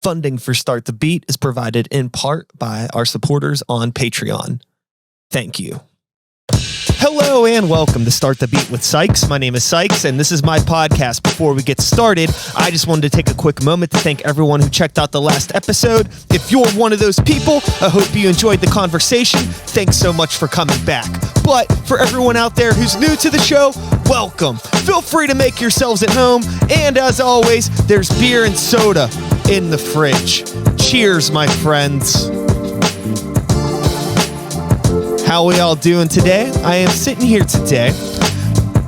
Funding for Start the Beat is provided in part by our supporters on Patreon. Thank you. Hello and welcome to Start the Beat with Sykes. My name is Sykes and this is my podcast. Before we get started, I just wanted to take a quick moment to thank everyone who checked out the last episode. If you're one of those people, I hope you enjoyed the conversation. Thanks so much for coming back. But for everyone out there who's new to the show, welcome. Feel free to make yourselves at home. And as always, there's beer and soda in the fridge. Cheers, my friends. How we all doing today? I am sitting here today.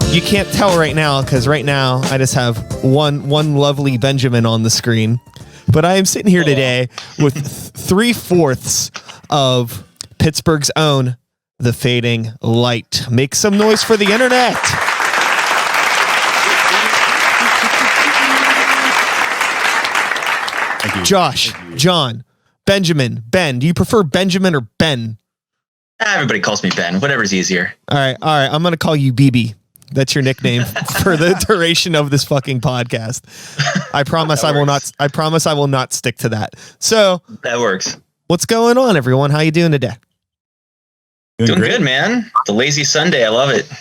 You can't tell right now because right now I just have one lovely Benjamin on the screen. But I am sitting here today with 3/4 of Pittsburgh's own The Fading Light. Make some noise for the internet. Thank you. Josh, John, Benjamin, Ben. Do you prefer Benjamin or Ben? Everybody calls me Ben. Whatever's easier. All right. I'm going to call you BB. That's your nickname for the duration of this fucking podcast. I promise I will not. I promise I will not stick to that. So that works. What's going on, everyone? How you doing today? Doing good, man. The lazy Sunday. I love it.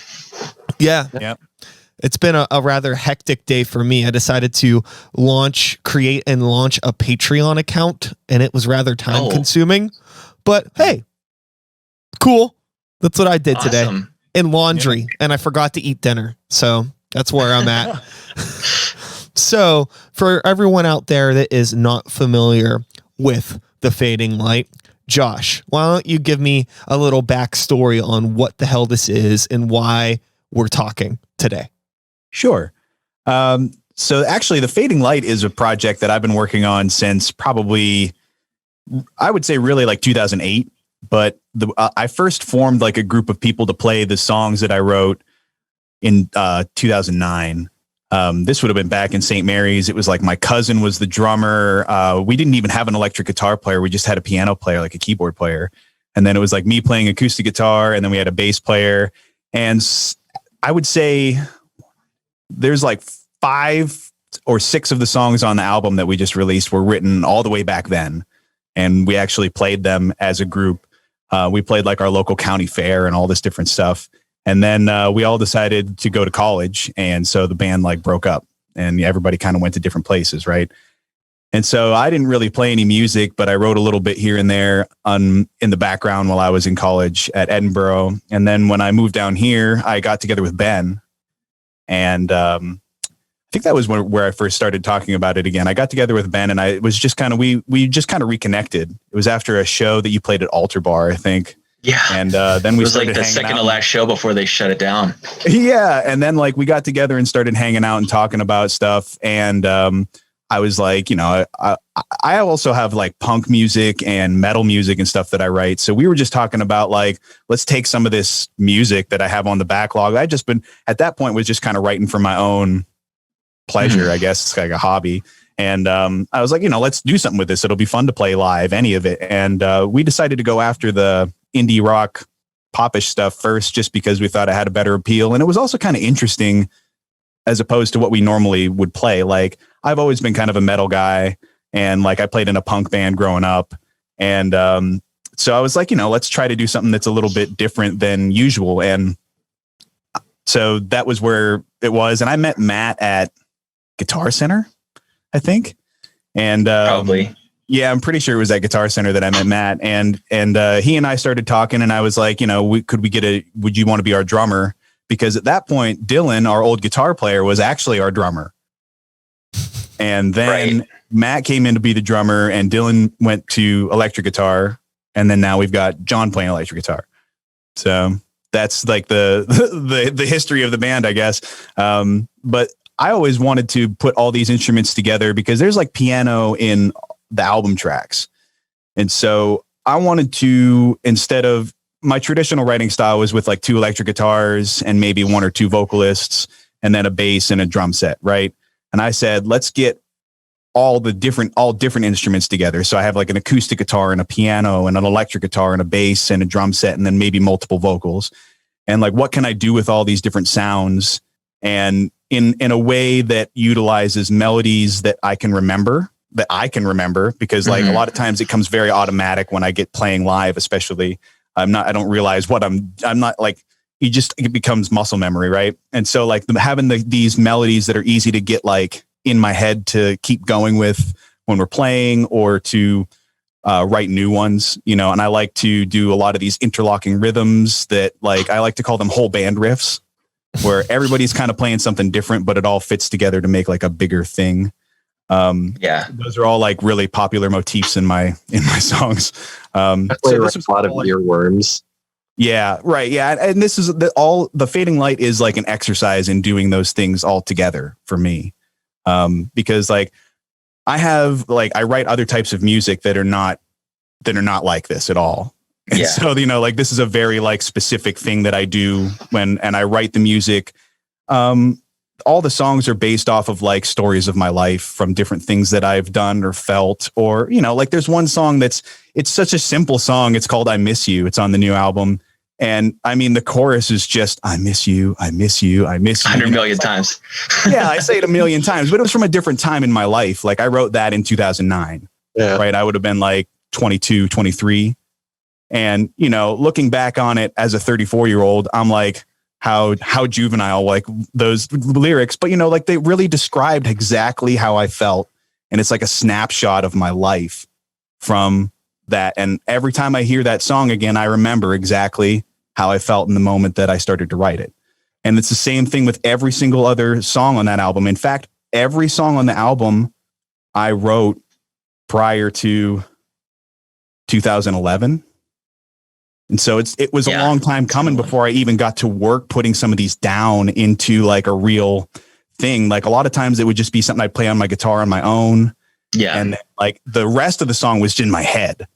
Yeah. Yep. It's been a rather hectic day for me. I decided to create and launch a Patreon account, and it was rather time consuming. But hey, cool. That's what I did today. In laundry, and I forgot to eat dinner. So that's where I'm at. So for everyone out there that is not familiar with The Fading Light, Josh, why don't you give me a little backstory on what the hell this is and why we're talking today? Sure. So actually, The Fading Light is a project that I've been working on since probably, I would say really like 2008. But I first formed like a group of people to play the songs that I wrote in 2009. This would have been back in St. Mary's. It was like my cousin was the drummer. We didn't even have an electric guitar player. We just had a piano player, like a keyboard player. And then it was like me playing acoustic guitar. And then we had a bass player. And I would say there's like 5 or 6 of the songs on the album that we just released were written all the way back then. And we actually played them as a group. We played like our local county fair and all this different stuff. And then we all decided to go to college. And so the band like broke up and everybody kind of went to different places. Right. And so I didn't really play any music, but I wrote a little bit here and there in the background while I was in college at Edinburgh. And then when I moved down here, I got together with Ben. And I think that was where I first started talking about it again. I got together with Ben and it was just kind of, we just kind of reconnected. It was after a show that you played at Altar Bar, I think. Yeah. And then we started like the second to last show before they shut it down. Yeah. And then like we got together and started hanging out and talking about stuff. And I was like, you know, I also have like punk music and metal music and stuff that I write. So we were just talking about like, let's take some of this music that I have on the backlog. I just been at that point was just kind of writing for my own pleasure. I guess it's like a hobby. And I was like, you know, let's do something with this. It'll be fun to play live, any of it. And we decided to go after the indie rock popish stuff first, just because we thought it had a better appeal. And it was also kind of interesting as opposed to what we normally would play. Like I've always been kind of a metal guy and like I played in a punk band growing up. And so I was like, you know, let's try to do something that's a little bit different than usual. And so that was where it was. And I met Matt at Guitar Center, I think. And probably. Yeah, I'm pretty sure it was at Guitar Center that I met Matt. And he and I started talking and I was like, you know, would you want to be our drummer? Because at that point, Dylan, our old guitar player, was actually our drummer. And then Matt came in to be the drummer and Dylan went to electric guitar. And then now we've got John playing electric guitar. So that's like the history of the band, I guess. But I always wanted to put all these instruments together because there's like piano in the album tracks. And so I wanted to, instead of my traditional writing style was with like 2 electric guitars and maybe 1 or 2 vocalists and then a bass and a drum set. Right. And I said, let's get all different instruments together. So I have like an acoustic guitar and a piano and an electric guitar and a bass and a drum set and then maybe multiple vocals. And like, what can I do with all these different sounds? And in a way that utilizes melodies that I can remember that I can remember, because like a lot of times it comes very automatic when I get playing live, especially. I don't realize what I'm not like, it becomes muscle memory. Right. And so like having these melodies that are easy to get like in my head to keep going with when we're playing, or to write new ones, and I like to do a lot of these interlocking rhythms that, like, I like to call them whole band riffs, where everybody's kind of playing something different, but it all fits together to make like a bigger thing. Those are all like really popular motifs in my songs. So this was a lot of earworms. Yeah, right. Yeah. And this is the Fading Light is like an exercise in doing those things all together for me. Because like I write other types of music that are not like this at all. And so, like this is a very like specific thing that I do and I write the music. All the songs are based off of like stories of my life from different things that I've done or felt, or, like there's one song it's such a simple song. It's called I Miss You. It's on the new album. And I mean, the chorus is just, I miss you. I miss you. I miss you. 100 million times. Yeah. I say it a million times, but it was from a different time in my life. Like I wrote that in 2009, right? I would have been like 22, 23. And, looking back on it as a 34-year-old, I'm like, how juvenile, like those lyrics, but like they really described exactly how I felt. And it's like a snapshot of my life from that. And every time I hear that song again, I remember exactly how I felt in the moment that I started to write it. And it's the same thing with every single other song on that album. In fact, every song on the album I wrote prior to 2011. And so it was a long time coming before I even got to work putting some of these down into like a real thing. Like a lot of times it would just be something I'd play on my guitar on my own. Yeah. And then, like the rest of the song was in my head,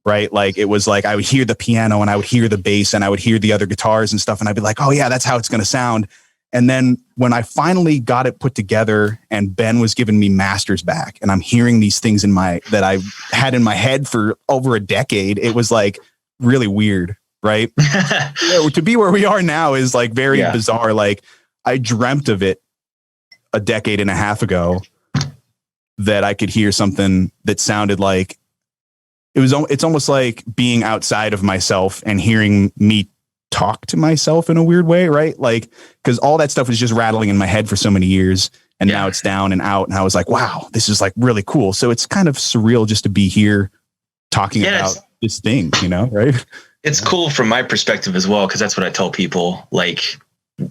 right? Like it was like I would hear the piano and I would hear the bass and I would hear the other guitars and stuff. And I'd be like, oh yeah, that's how it's going to sound. And then when I finally got it put together and Ben was giving me masters back and I'm hearing these things that I had in my head for over a decade, it was like really weird, right? To be where we are now is like very bizarre. Like I dreamt of it a decade and a half ago, that I could hear something that sounded like it's almost like being outside of myself and hearing me talk to myself in a weird way, right? Like, because all that stuff was just rattling in my head for so many years, and now it's down and out, and I was like, wow, this is like really cool. So it's kind of surreal just to be here talking about this thing, right? It's cool from my perspective as well, because that's what I tell people. Like,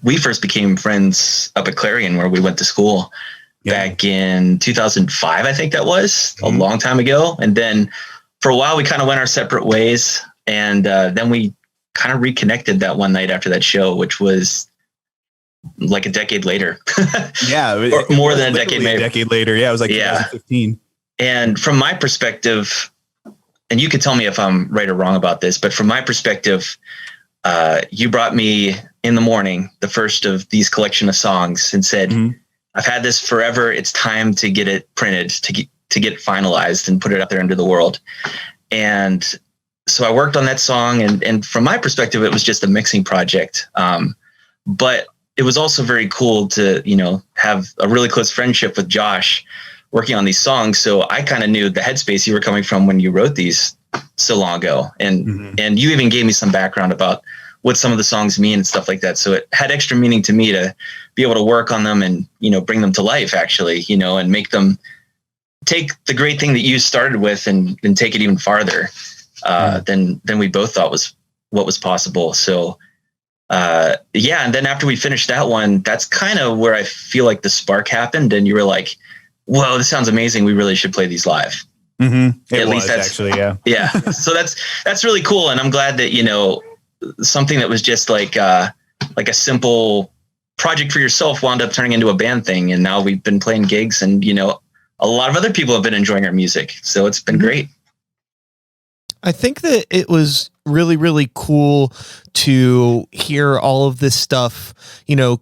we first became friends up at Clarion, where we went to school back in 2005, I think that was a long time ago. And then for a while, we kind of went our separate ways. And then we kind of reconnected that one night after that show, which was like a decade later. Or more than a decade, maybe. A decade later. Yeah, it was like 2015. And from my perspective, and you can tell me if I'm right or wrong about this, but from my perspective, you brought me in the morning, the first of these collection of songs, and said, I've had this forever. It's time to get it printed, to get it finalized and put it out there into the world. And so I worked on that song. And from my perspective, it was just a mixing project. But it was also very cool to, have a really close friendship with Josh working on these songs. So I kind of knew the headspace you were coming from when you wrote these so long ago. And you even gave me some background about what some of the songs mean and stuff like that. So it had extra meaning to me to be able to work on them and, bring them to life actually, and make them take the great thing that you started with and take it even farther than we both thought was what was possible. So, and then after we finished that one, that's kind of where I feel like the spark happened. And you were like, whoa, this sounds amazing. We really should play these live. At least that's actually, yeah. So that's really cool. And I'm glad that, something that was just like a simple project for yourself wound up turning into a band thing. And now we've been playing gigs and, a lot of other people have been enjoying our music. So it's been great. I think that it was really, really cool to hear all of this stuff,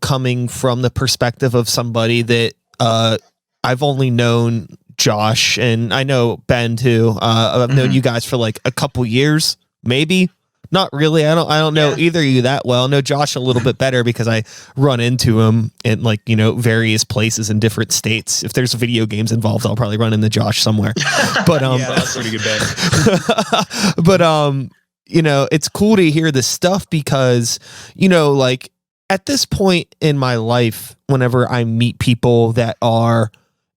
coming from the perspective of somebody that I've only known Josh, and I know Ben too. I've known you guys for like a couple years, maybe Not really. I don't know either of you that well. I know Josh a little bit better because I run into him in various places in different states. If there's video games involved, I'll probably run into Josh somewhere. But that's a pretty good bet. But it's cool to hear this stuff because at this point in my life, whenever I meet people that are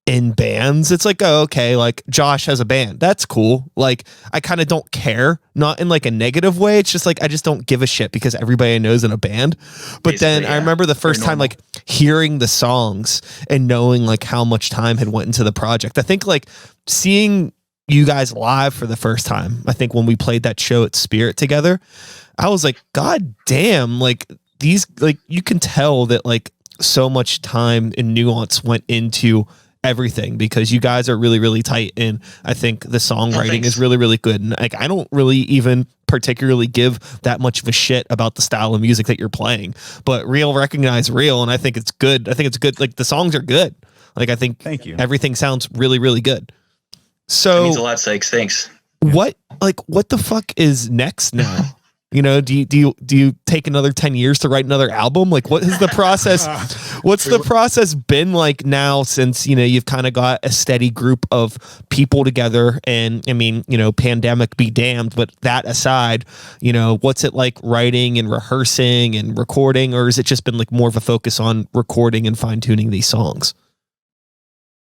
in bands, it's like, oh, okay, like Josh has a band. That's cool. Like, I kind of don't care, not in like a negative way. It's just like, I just don't give a shit because everybody I know is in a band. But basically, then I remember the first time, like hearing the songs and knowing like how much time had went into the project. I think like seeing you guys live for the first time, I think when we played that show at Spirit together, I was like, God damn, like these, like you can tell that like so much time and nuance went into everything because you guys are really, really tight. And I think the songwriting is really, really good. And like, I don't really even particularly give that much of a shit about the style of music that you're playing, but real recognize real. And I think it's good. I think it's good. Like the songs are good. Like, I think Thank you. Everything sounds really, really good. So that means a lot, Sykes. Thanks. What the fuck is next now? Do you take another 10 years to write another album? Like, what is the process? What's the process been like now since, you've kind of got a steady group of people together? And I mean, pandemic be damned, but that aside, what's it like writing and rehearsing and recording? Or has it just been like more of a focus on recording and fine tuning these songs?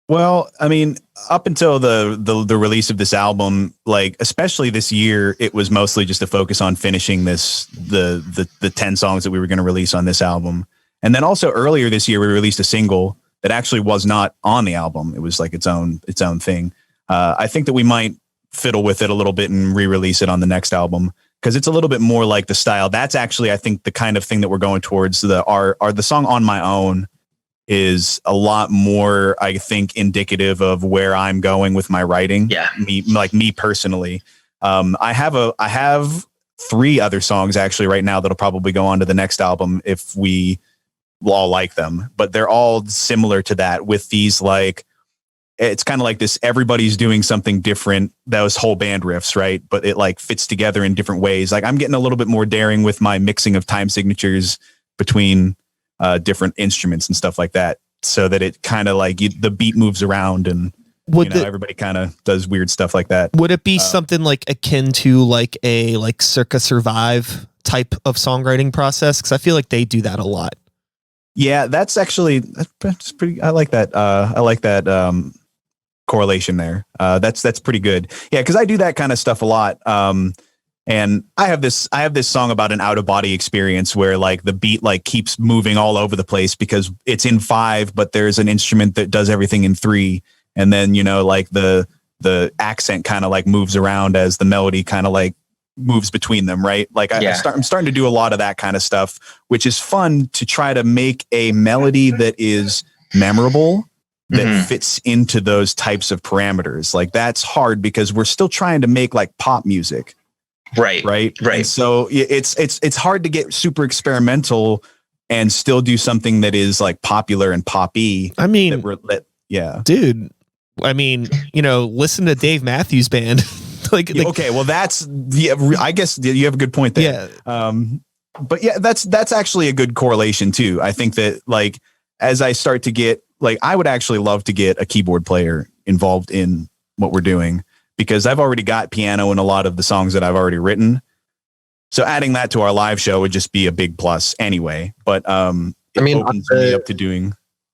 Well, I mean, up until the release of this album, like especially this year, it was mostly just a focus on finishing the 10 songs that we were going to release on this album. And then also earlier this year, we released a single that actually was not on the album. It was like its own thing. I think that we might fiddle with it a little bit and re-release it on the next album because it's a little bit more like the style. That's actually, I think, the kind of thing that we're going towards. The song On My Own is a lot more, I think, indicative of where I'm going with my writing. Yeah. Me personally. I have 3 other songs actually right now that'll probably go on to the next album if we all like them, but they're all similar to that with these, like, it's kind of like this, everybody's doing something different. Those whole band riffs, right? But it like fits together in different ways. Like I'm getting a little bit more daring with my mixing of time signatures between different instruments and stuff like that, so that it kind of like the beat moves around and everybody kind of does weird stuff like that. Would it be something like akin to like a Circa Survive type of songwriting process? Because I feel like they do that a lot. Yeah, that's pretty. I like that. Correlation there. That's pretty good. Yeah, because I do that kind of stuff a lot. And I have this song about an out of body experience where like the beat like keeps moving all over the place because it's in 5, but there's an instrument that does everything in 3. And then, like the accent kind of like moves around as the melody kind of like moves between them. Right. Like I'm starting to do a lot of that kind of stuff, which is fun to try to make a melody that is memorable, that fits into those types of parameters. Like that's hard because we're still trying to make like pop music. Right. And so it's hard to get super experimental and still do something that is like popular and poppy. I mean, dude, I mean, listen to Dave Matthews Band. Okay, well I guess you have a good point there. Yeah. But yeah, that's actually a good correlation too. I think that like, as I start to get like, I would actually love to get a keyboard player involved in what we're doing, because I've already got piano in a lot of the songs that I've already written. So adding that to our live show would just be a big plus anyway. But opens me up to doing.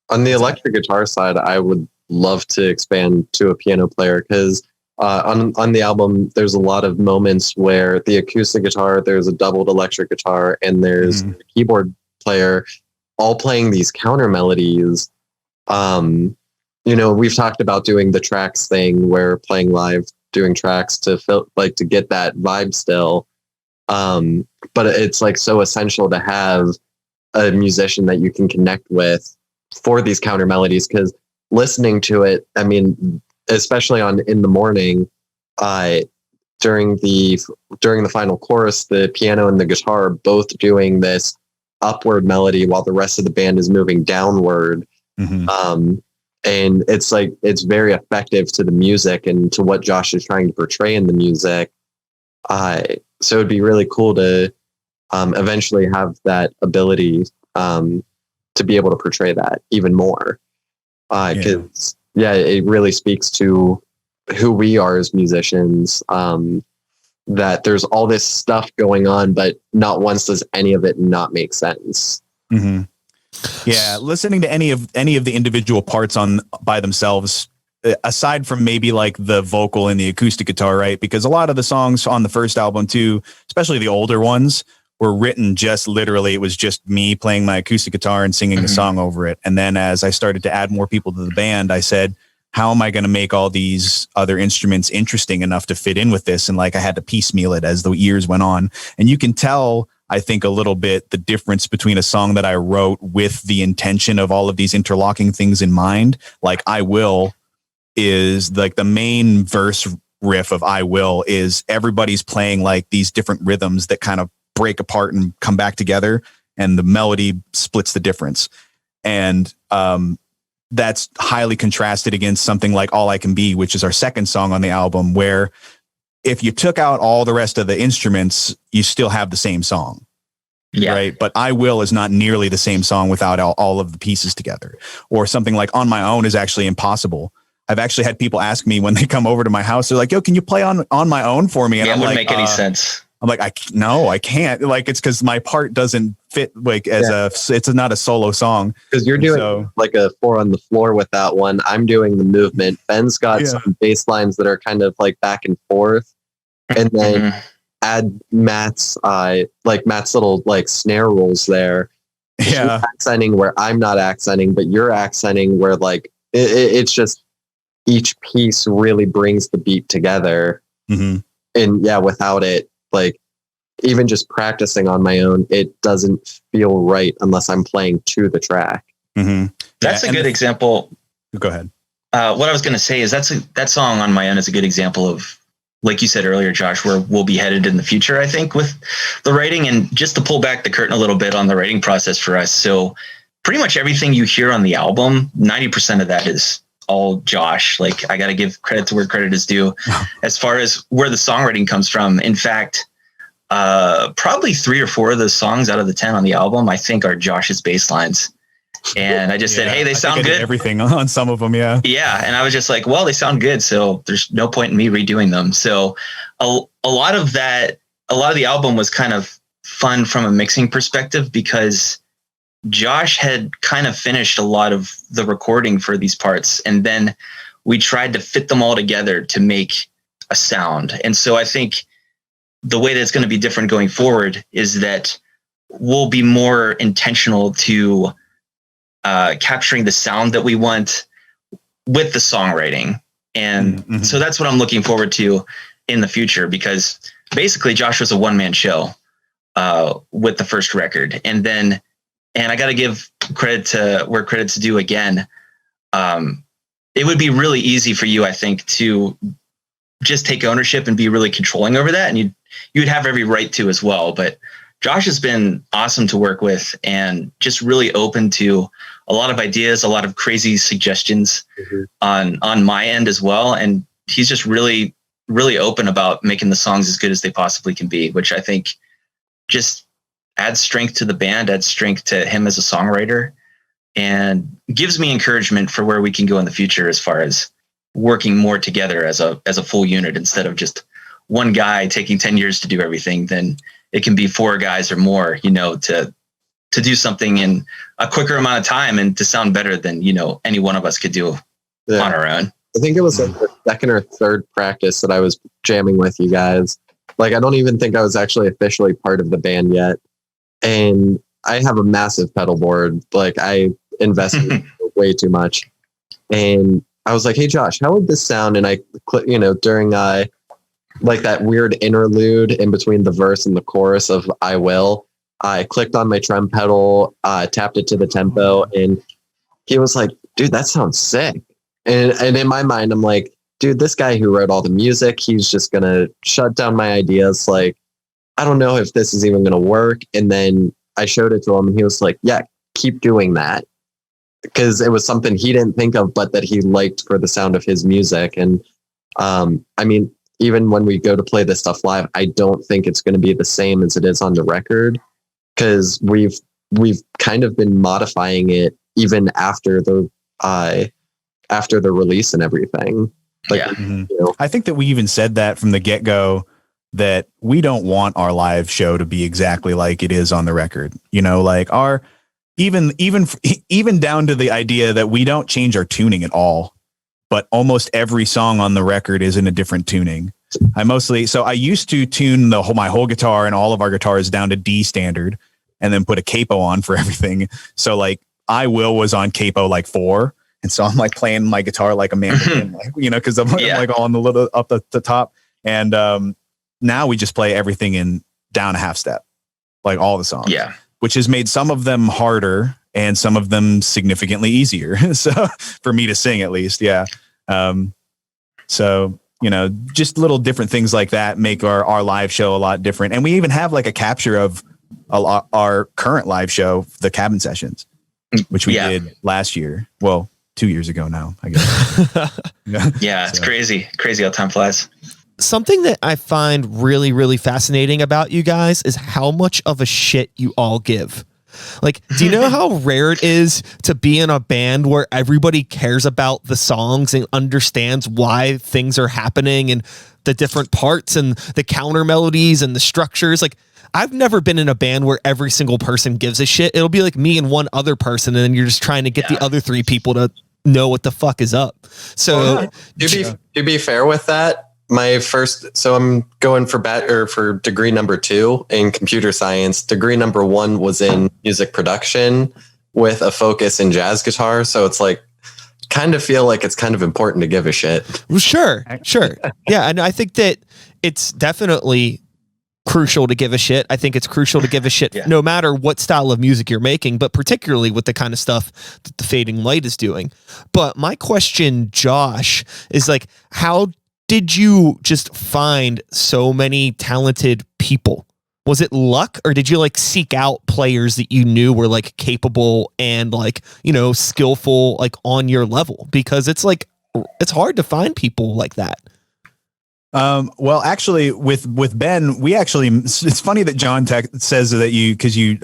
On the electric guitar side, I would love to expand to a piano player because on the album, there's a lot of moments where the acoustic guitar, there's a doubled electric guitar, and there's a keyboard player all playing these counter melodies. We've talked about doing the tracks thing where playing live, doing tracks to get that vibe still. But it's like so essential to have a musician that you can connect with for these counter melodies, because listening to it, I mean, especially in the morning, during the final chorus, the piano and the guitar are both doing this upward melody while the rest of the band is moving downward. And it's like, it's very effective to the music and to what Josh is trying to portray in the music. so it'd be really cool to eventually have that ability to be able to portray that even more. Because it really speaks to who we are as musicians, that there's all this stuff going on, but not once does any of it not make sense. Mm-hmm. Yeah, listening to any of the individual parts by themselves, aside from maybe like the vocal and the acoustic guitar, right? Because a lot of the songs on the first album too, especially the older ones, were written just literally, it was just me playing my acoustic guitar and singing a song over it. And then as I started to add more people to the band, I said, how am I going to make all these other instruments interesting enough to fit in with this? And like, I had to piecemeal it as the years went on. And you can tell, I think, a little bit the difference between a song that I wrote with the intention of all of these interlocking things in mind. Like I Will is like the main verse riff of I Will is everybody's playing like these different rhythms that kind of break apart and come back together, and the melody splits the difference. And that's highly contrasted against something like All I Can Be, which is our second song on the album, where if you took out all the rest of the instruments, you still have the same song. Yeah. Right. But I Will is not nearly the same song without all of the pieces together. Or something like On My Own is actually impossible. I've actually had people ask me when they come over to my house, they're like, yo, can you play on My Own for me? And it wouldn't make any sense. I'm like, I can't. Like, it's because my part doesn't fit like it's not a solo song. Because you're doing like a 4 on the floor with that one. I'm doing the movement. Ben's got some bass lines that are kind of like back and forth. And then add Matt's little like snare rolls there. Yeah. Accenting where I'm not accenting, but you're accenting where like it's just each piece really brings the beat together. Mm-hmm. And without it, like even just practicing on my own, it doesn't feel right unless I'm playing to the track. Mm-hmm. That's a good example. Go ahead. What I was going to say is that song On My Own is a good example of, like you said earlier, Josh, where we'll be headed in the future, I think, with the writing. And just to pull back the curtain a little bit on the writing process for us. So pretty much everything you hear on the album, 90% of that is all Josh. Like, I got to give credit to where credit is due as far as where the songwriting comes from. In fact, probably 3 or 4 of the songs out of the 10 on the album, I think, are Josh's bass lines. And I just said, hey, they sound good. Everything on some of them. Yeah. Yeah. And I was just like, well, they sound good, so there's no point in me redoing them. So a lot of the album was kind of fun from a mixing perspective, because Josh had kind of finished a lot of the recording for these parts. And then we tried to fit them all together to make a sound. And so I think the way that's going to be different going forward is that we'll be more intentional to capturing the sound that we want with the songwriting. And so that's what I'm looking forward to in the future, because basically Josh was a one-man show with the first record. And I got to give credit to where credit's due again. It would be really easy for you, I think, to just take ownership and be really controlling over that. And you'd have every right to as well. But Josh has been awesome to work with, and just really open to a lot of ideas, a lot of crazy suggestions on my end as well. And he's just really, really open about making the songs as good as they possibly can be, which I think just adds strength to the band, adds strength to him as a songwriter, and gives me encouragement for where we can go in the future as far as working more together as a full unit, instead of just one guy taking 10 years to do everything. Then it can be 4 guys or more, to do something in a quicker amount of time and to sound better than, any one of us could do on our own. I think it was like the second or third practice that I was jamming with you guys. Like, I don't even think I was actually officially part of the band yet. And I have a massive pedal board. Like, I invested way too much. And I was like, hey, Josh, how would this sound? And I, during like that weird interlude in between the verse and the chorus of I Will, I clicked on my trem pedal, tapped it to the tempo, and he was like, dude, that sounds sick. And in my mind, I'm like, dude, this guy who wrote all the music, he's just going to shut down my ideas. Like, I don't know if this is even going to work. And then I showed it to him, and he was like, yeah, keep doing that. Because it was something he didn't think of, but that he liked for the sound of his music. And I mean, even when we go to play this stuff live, I don't think it's going to be the same as it is on the record, because we've kind of been modifying it even after the release and everything. Like, Yeah. Mhm. you know, I think that we even said that from the get-go, that we don't want our live show to be exactly like it is on the record. You know, like our even down to the idea that we don't change our tuning at all, but almost every song on the record is in a different tuning. I used to tune my whole guitar and all of our guitars down to D standard, and then put a capo on for everything. So like I was on capo like 4. And so I'm like playing my guitar like a mandoline, like, you know, because I'm like all on the little up the top. And now we just play everything in down a half step, like all the songs. Yeah. Which has made some of them harder and some of them significantly easier. So for me to sing, at least, yeah. So, you know, just little different things like that make our live show a lot different. And we even have like a capture of our current live show, the Cabin Sessions, which we did last year. Well, 2 years ago now, I guess. Yeah, it's crazy how time flies. Something that I find really, really fascinating about you guys is how much of a shit you all give. Like, do you know how rare it is to be in a band where everybody cares about the songs and understands why things are happening and the different parts and the counter melodies and the structures? Like, I've never been in a band where every single person gives a shit. It'll be like me and one other person, and then you're just trying to get the other 3 people to know what the fuck is up. So to be fair with that, I'm going for degree number 2 in computer science. Degree number 1 was in music production with a focus in jazz guitar. So it's like, kind of feel like it's kind of important to give a shit. Sure. Yeah. And I think that it's definitely crucial to give a shit. I think it's crucial to give a shit no matter what style of music you're making, but particularly with the kind of stuff that the Fading Light is doing. But my question, Josh, is like, how did you just find so many talented people? Was it luck, or did you like seek out players that you knew were like capable and like, you know, skillful, like on your level? Because it's like, it's hard to find people like that. Well, actually with Ben, it's funny that John says that because you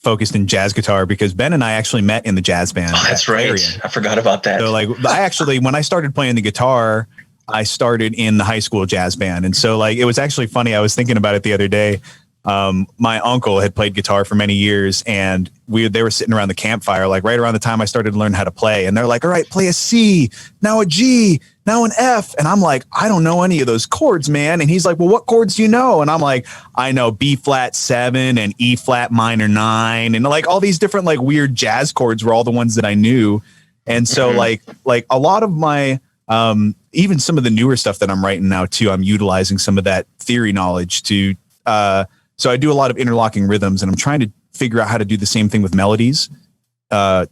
focused in jazz guitar, because Ben and I actually met in the jazz band. Oh, that's right. I forgot about that. So like when I started playing the guitar, I started in the high school jazz band. And so like, it was actually funny. I was thinking about it the other day. My uncle had played guitar for many years, and they were sitting around the campfire, like right around the time I started to learn how to play. And they're like, all right, play a C, now a G, now an F. And I'm like, I don't know any of those chords, man. And he's like, well, what chords do you know? And I'm like, I know B flat 7 and E flat minor 9. And like all these different like weird jazz chords were all the ones that I knew. And so like a lot of my, even some of the newer stuff that I'm writing now too, I'm utilizing some of that theory knowledge to, so I do a lot of interlocking rhythms, and I'm trying to figure out how to do the same thing with melodies,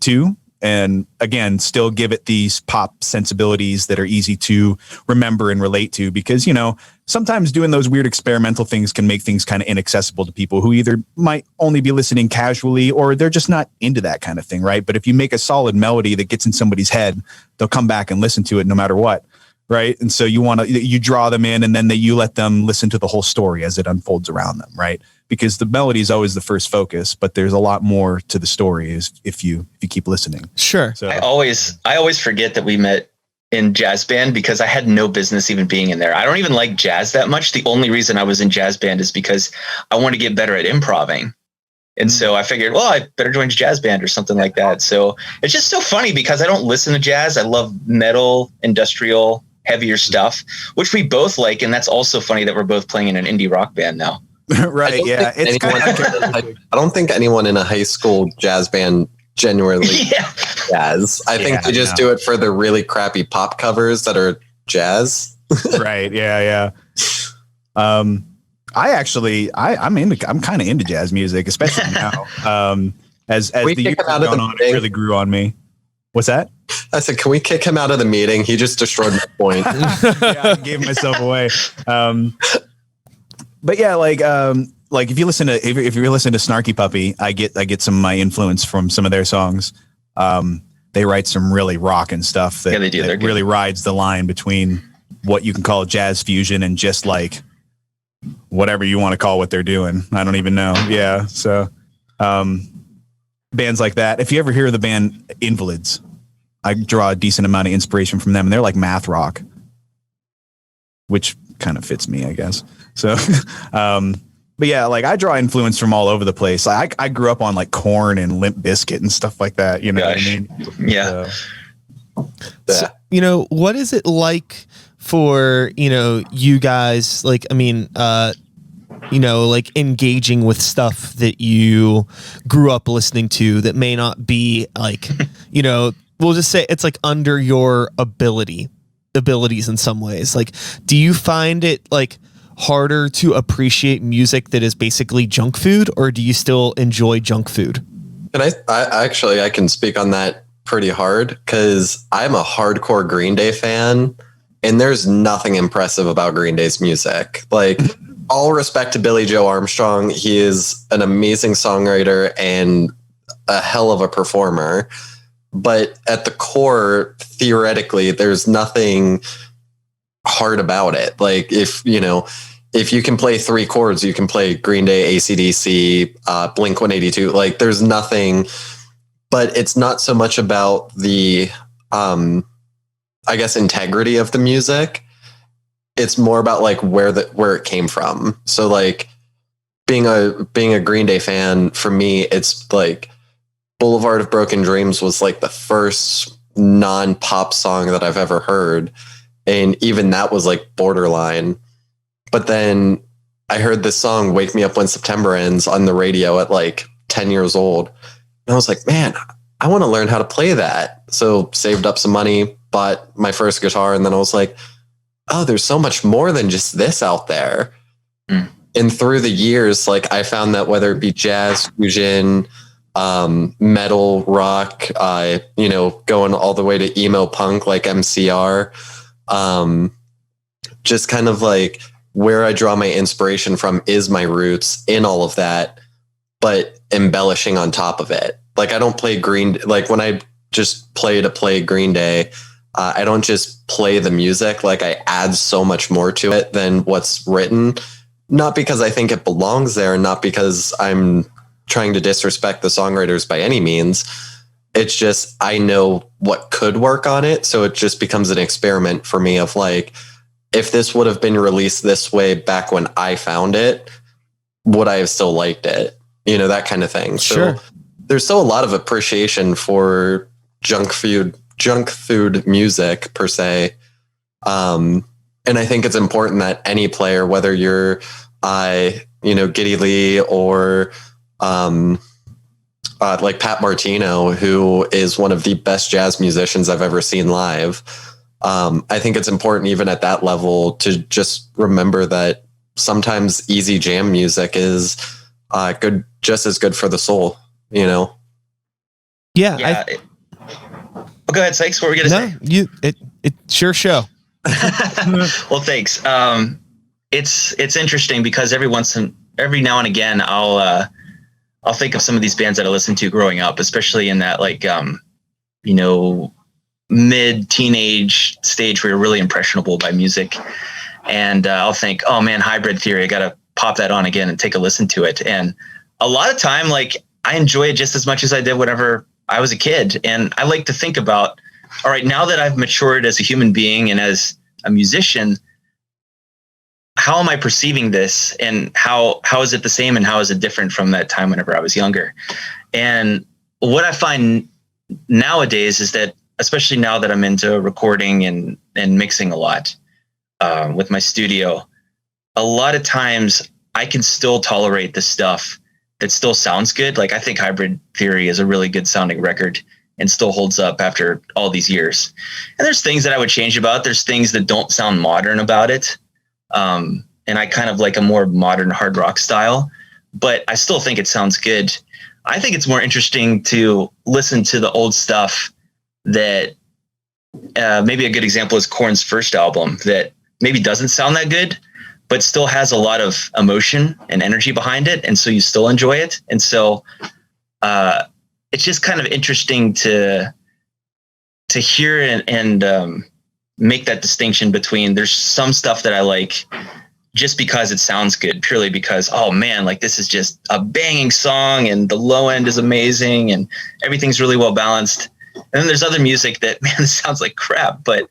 too. And again, still give it these pop sensibilities that are easy to remember and relate to, because, you know, sometimes doing those weird experimental things can make things kind of inaccessible to people who either might only be listening casually or they're just not into that kind of thing. Right. But if you make a solid melody that gets in somebody's head, they'll come back and listen to it no matter what. Right. And so you draw them in, and then you let them listen to the whole story as it unfolds around them. Right. Because the melody is always the first focus, but there's a lot more to the story if you keep listening. Sure. So I always forget that we met in jazz band, because I had no business even being in there. I don't even like jazz that much. The only reason I was in jazz band is because I want to get better at improving. And so I figured, well, I better join jazz band or something like that. So it's just so funny because I don't listen to jazz. I love metal, industrial, heavier stuff, which we both like. And that's also funny that we're both playing in an indie rock band now. Right. Yeah. I don't think anyone in a high school jazz band genuinely jazz. I think they just do it for the really crappy pop covers that are jazz. Right. Yeah. I'm kind of into jazz music, especially now. As the years have gone on, it really grew on me. What's that? I said, can we kick him out of the meeting? He just destroyed my point. Yeah, I gave myself away. But yeah, like if you listen to Snarky Puppy, I get some of my influence from some of their songs. They write some really rockin' stuff that, they do. that really rides the line between what you can call jazz fusion and just like whatever you want to call what they're doing. I don't even know. Yeah. So bands like that. If you ever hear the band Invalids, I draw a decent amount of inspiration from them. And they're like math rock, which kind of fits me, I guess. So, but yeah, like I draw influence from all over the place. I grew up on like Korn and Limp Bizkit and stuff like that. You know what I mean? Yeah. So, you know, what is it like for, you know, you guys, like, I mean, you know, like engaging with stuff that you grew up listening to that may not be like, you know, we'll just say it's like under your abilities in some ways. Like, do you find it like harder to appreciate music that is basically junk food, or do you still enjoy junk food? And I can speak on that pretty hard because I'm a hardcore Green Day fan, and there's nothing impressive about Green Day's music. Like, all respect to Billy Joe Armstrong. He is an amazing songwriter and a hell of a performer. But at the core, theoretically, there's nothing hard about it. Like, if you can play 3 chords, you can play Green Day, AC/DC, Blink 182. Like, there's nothing, but it's not so much about the, I guess, integrity of the music. It's more about like where it came from. So like being a Green Day fan, for me, it's like Boulevard of Broken Dreams was like the first non-pop song that I've ever heard. And even that was like borderline. But then I heard this song, Wake Me Up When September Ends, on the radio at like 10 years old. And I was like, man, I want to learn how to play that. So saved up some money, bought my first guitar. And then I was like, oh, there's so much more than just this out there. Mm. And through the years, like I found that whether it be jazz, fusion, metal, rock, going all the way to emo punk, like MCR, just kind of like where I draw my inspiration from is my roots in all of that, but embellishing on top of it. Like I don't play like when I just play to play Green Day, I don't just play the music. Like I add so much more to it than what's written, not because I think it belongs there, not because I'm trying to disrespect the songwriters by any means. It's just, I know what could work on it. So it just becomes an experiment for me of like, if this would have been released this way back when I found it, would I have still liked it? You know, that kind of thing. Sure. So there's still a lot of appreciation for junk food music per se. And I think it's important that any player, whether you're, Geddy Lee or, like Pat Martino, who is one of the best jazz musicians I've ever seen live. I think it's important even at that level to just remember that sometimes easy jam music is good, just as good for the soul, you know? Yeah. Go ahead, Sykes. What were we going to say? It sure show. Well, thanks. It's interesting because every now and again, I'll think of some of these bands that I listened to growing up, especially in that like, mid-teenage stage where you're really impressionable by music. And I'll think, oh man, Hybrid Theory, I got to pop that on again and take a listen to it. And a lot of time, like I enjoy it just as much as I did whenever I was a kid. And I like to think about, all right, now that I've matured as a human being and as a musician, how am I perceiving this, and how is it the same and how is it different from that time whenever I was younger? And what I find nowadays is that, especially now that I'm into recording and mixing a lot with my studio, a lot of times I can still tolerate the stuff that still sounds good. Like I think Hybrid Theory is a really good sounding record and still holds up after all these years. And there's things that I would change about. There's things that don't sound modern about it. And I kind of like a more modern hard rock style, but I still think it sounds good. I think it's more interesting to listen to the old stuff that maybe a good example is Korn's first album that maybe doesn't sound that good, but still has a lot of emotion and energy behind it. And so you still enjoy it. And so it's just kind of interesting to hear and make that distinction between there's some stuff that I like just because it sounds good, purely because, oh man, like this is just a banging song and the low end is amazing and everything's really well balanced. And then there's other music that, man, this sounds like crap, but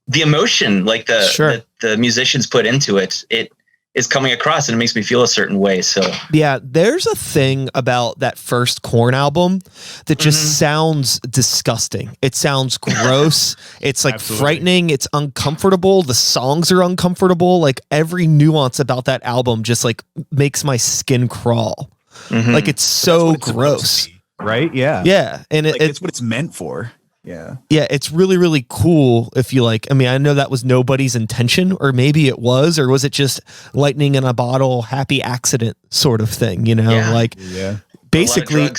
the emotion, like the musicians put into it, it is coming across and it makes me feel a certain way. So yeah, there's a thing about that first Korn album that just sounds disgusting. It sounds gross. It's like frightening. It's uncomfortable. The songs are uncomfortable. Like every nuance about that album just like makes my skin crawl. Like it's so gross. Right? Yeah. Yeah. And it's what it's meant for. Yeah. Yeah, it's really, really cool if you like. I mean, I know that was nobody's intention, or maybe it was, or was it just lightning in a bottle, happy accident sort of thing, you know? Yeah. Like basically,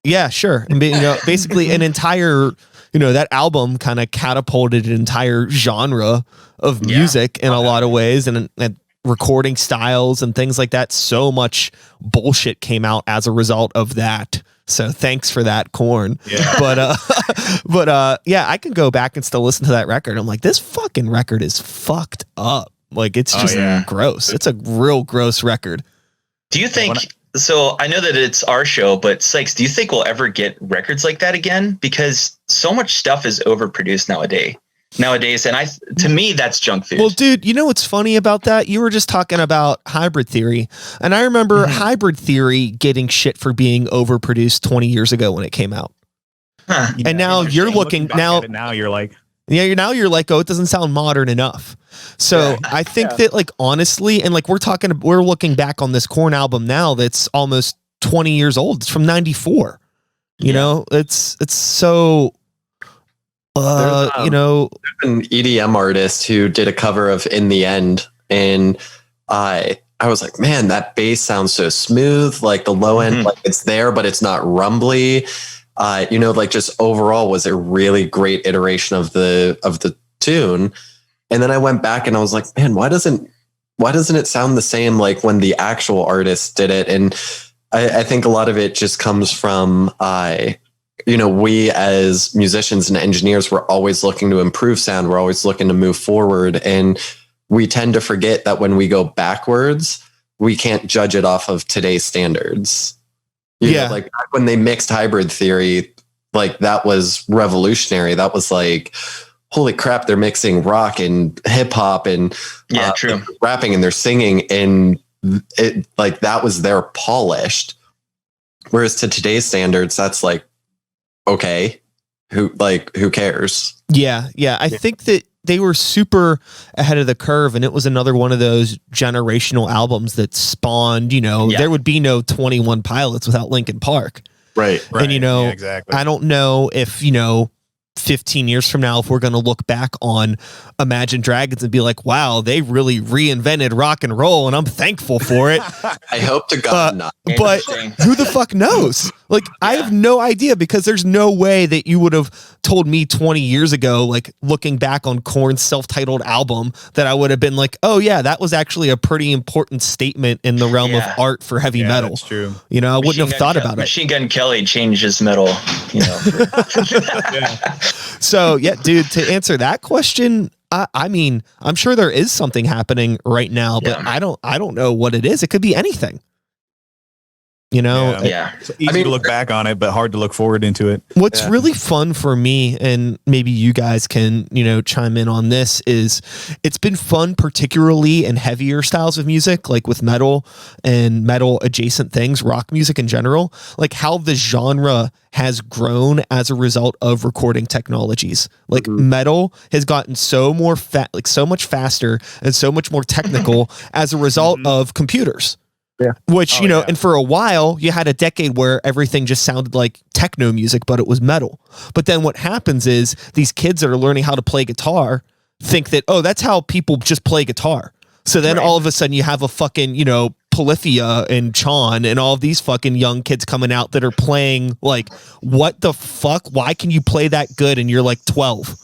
yeah, sure. And basically an entire, that album kind of catapulted an entire genre of music in a lot of ways, and recording styles and things like that. So much bullshit came out as a result of that. So thanks for that, Korn. Yeah. But yeah, I can go back and still listen to that record. I'm like, this fucking record is fucked up. Like it's just gross. It's a real gross record. Do you think, so I know that it's our show, but Sykes, do you think we'll ever get records like that again? Because so much stuff is overproduced nowadays. And to me, that's junk food. Well, dude, you know what's funny about that? You were just talking about Hybrid Theory. And I remember Hybrid Theory getting shit for being overproduced 20 years ago when it came out. Huh. And now you're looking now you're like, oh, it doesn't sound modern enough. So I think that like, honestly, and like we're looking back on this Korn album now that's almost 20 years old. It's from 94. You know, it's so, there's an EDM artist who did a cover of In the End, and I was like, man, that bass sounds so smooth. Like the low end, like it's there, but it's not rumbly. Like just overall was a really great iteration of the tune. And then I went back and I was like, man, why doesn't it sound the same like when the actual artist did it? And I think a lot of it just comes from we as musicians and engineers, we're always looking to improve sound. We're always looking to move forward. And we tend to forget that when we go backwards, we can't judge it off of today's standards. You know, like back when they mixed Hybrid Theory, like that was revolutionary. That was like, holy crap, they're mixing rock and hip hop and true. Rapping, and they're singing, and it like that was their polished. Whereas to today's standards, that's like, okay, who cares? Yeah. I think that they were super ahead of the curve, and it was another one of those generational albums that spawned, there would be no 21 Pilots without Linkin Park. Right. And, exactly. I don't know if, 15 years from now, if we're going to look back on Imagine Dragons and be like, wow, they really reinvented rock and roll, and I'm thankful for it. I hope to God not. But who the fuck knows? Like, I have no idea, because there's no way that you would have told me 20 years ago, like looking back on Korn's self-titled album, that I would have been like, oh yeah, that was actually a pretty important statement in the realm of art for heavy metal. That's true. I wouldn't have thought about it. Machine Gun Kelly changes metal, So yeah, dude, to answer that question, I mean, I'm sure there is something happening right now, but I don't know what it is. It could be anything. It's easy to look back on it, but hard to look forward into it. What's really fun for me, and maybe you guys can, chime in on this, is it's been fun, particularly in heavier styles of music, like with metal and metal adjacent things, rock music in general, like how the genre has grown as a result of recording technologies. Like metal has gotten so much faster and so much more technical as a result of computers. Yeah. Which, and for a while you had a decade where everything just sounded like techno music, but it was metal. But then what happens is these kids that are learning how to play guitar think that, oh, that's how people just play guitar. So then all of a sudden you have a fucking, Polyphia and Chon and all of these fucking young kids coming out that are playing like, what the fuck? Why can you play that good? And you're like 12.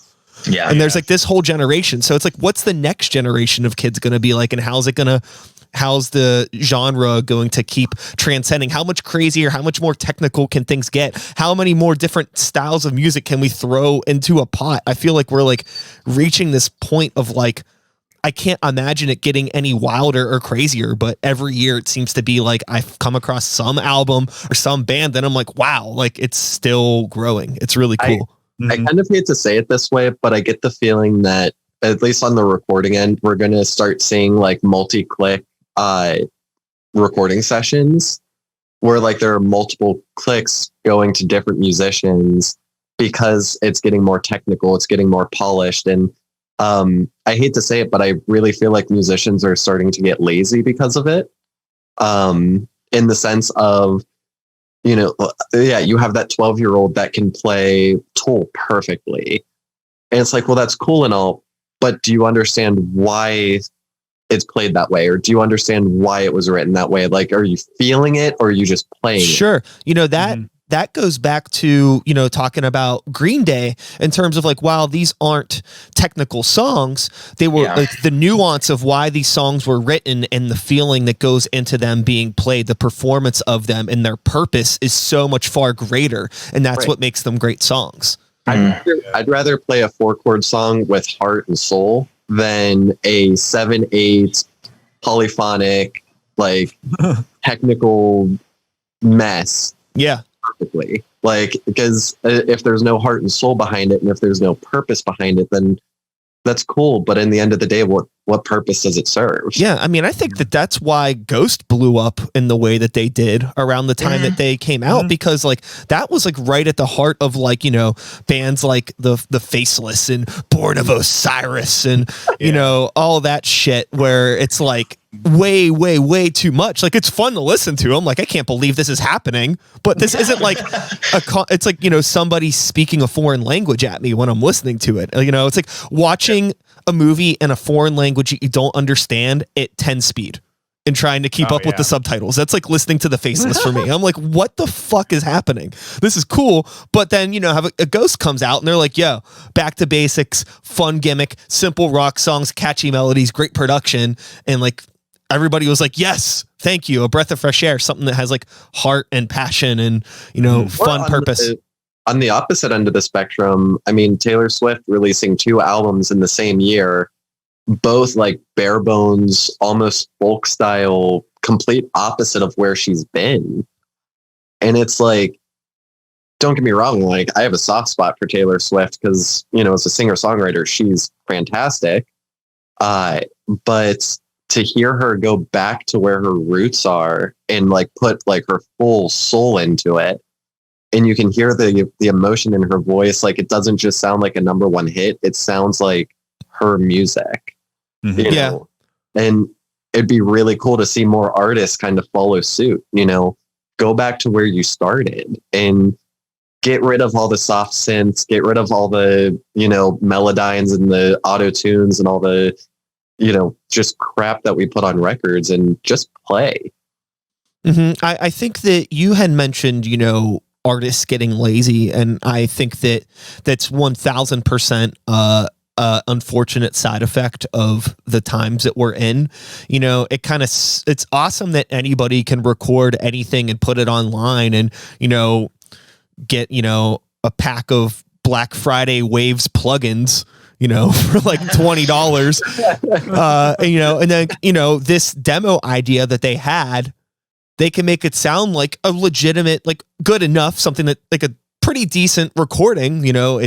Yeah. And there's like this whole generation. So it's like, what's the next generation of kids going to be like, and how's it going to how's the genre going to keep transcending? How much crazier, how much more technical can things get? How many more different styles of music can we throw into a pot? I feel like we're like reaching this point of like, I can't imagine it getting any wilder or crazier, but every year it seems to be like I've come across some album or some band that I'm like, wow, like it's still growing. It's really cool. I kind of hate to say it this way, but I get the feeling that at least on the recording end, we're going to start seeing like multi-click recording sessions where like there are multiple clicks going to different musicians because it's getting more technical, it's getting more polished. And I hate to say it, but I really feel like musicians are starting to get lazy because of it. In the sense of, you know, yeah, you have that 12-year-old that can play Tool perfectly. And it's like, well, that's cool and all, but do you understand why it's played that way? Or do you understand why it was written that way? Like, are you feeling it or are you just playing it? Sure. You know, that goes back to, you know, talking about Green Day in terms of like, while these aren't technical songs, they were like the nuance of why these songs were written and the feeling that goes into them being played, the performance of them and their purpose is so much far greater. And that's what makes them great songs. I'd rather play a 4-chord song with heart and soul than a 7/8 polyphonic, like technical mess. Yeah. Perfectly. Like, because if there's no heart and soul behind it and if there's no purpose behind it, then that's cool. But in the end of the day, what purpose does it serve? Yeah. I mean, I think that's why Ghost blew up in the way that they did around the time that they came out, because like that was like right at the heart of like, you know, bands like the Faceless and Born of Osiris and, you know, all that shit where it's like way too much. Like it's fun to listen to. I'm like, I can't believe this is happening, but this isn't like it's like, you know, somebody speaking a foreign language at me when I'm listening to it. You know, it's like watching a movie in a foreign language you don't understand at 10 speed and trying to keep up with the subtitles. That's like listening to the Faceless for me. I'm like, what the fuck is happening? This is cool. But then, you know, have a Ghost comes out and they're like, yo, back to basics, fun gimmick, simple rock songs, catchy melodies, great production. And like, everybody was like, yes, thank you. A breath of fresh air, something that has like heart and passion and, you know, fun purpose. On the opposite end of the spectrum, I mean, Taylor Swift releasing 2 albums in the same year, both like bare bones, almost folk style, complete opposite of where she's been. And it's like, don't get me wrong, like I have a soft spot for Taylor Swift because, you know, as a singer-songwriter, she's fantastic. But to hear her go back to where her roots are and like put like her full soul into it, and you can hear the emotion in her voice, like it doesn't just sound like a #1 hit, it sounds like her music. You know? And it'd be really cool to see more artists kind of follow suit, you know, go back to where you started and get rid of all the soft synths, get rid of all the, you know, melodynes and the auto tunes and all the, you know, just crap that we put on records and just play. I think that you had mentioned, you know, artists getting lazy, and I think that that's 1000% unfortunate side effect of the times that we're in. You know, it's awesome that anybody can record anything and put it online and, you know, get, you know, a pack of Black Friday Waves plugins, you know, for like $20. You know, and then, you know, this demo idea that they had, they can make it sound like a legitimate, like good enough, something that like a pretty decent recording, you know,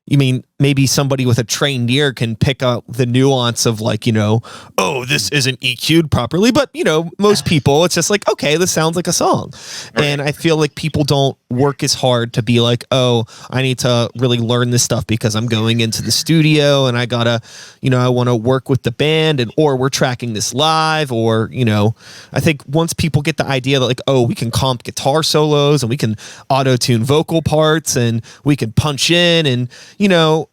you mean maybe somebody with a trained ear can pick up the nuance of like, you know, oh, this isn't EQ'd properly, but you know, most people, it's just like, okay, this sounds like a song. Right. And I feel like people don't work as hard to be like, oh, I need to really learn this stuff because I'm going into the studio and I gotta, you know, I want to work with the band or we're tracking this live, or, you know, I think once people get the idea that like, oh, we can comp guitar solos and we can auto tune vocal parts and we can punch in, and, you know,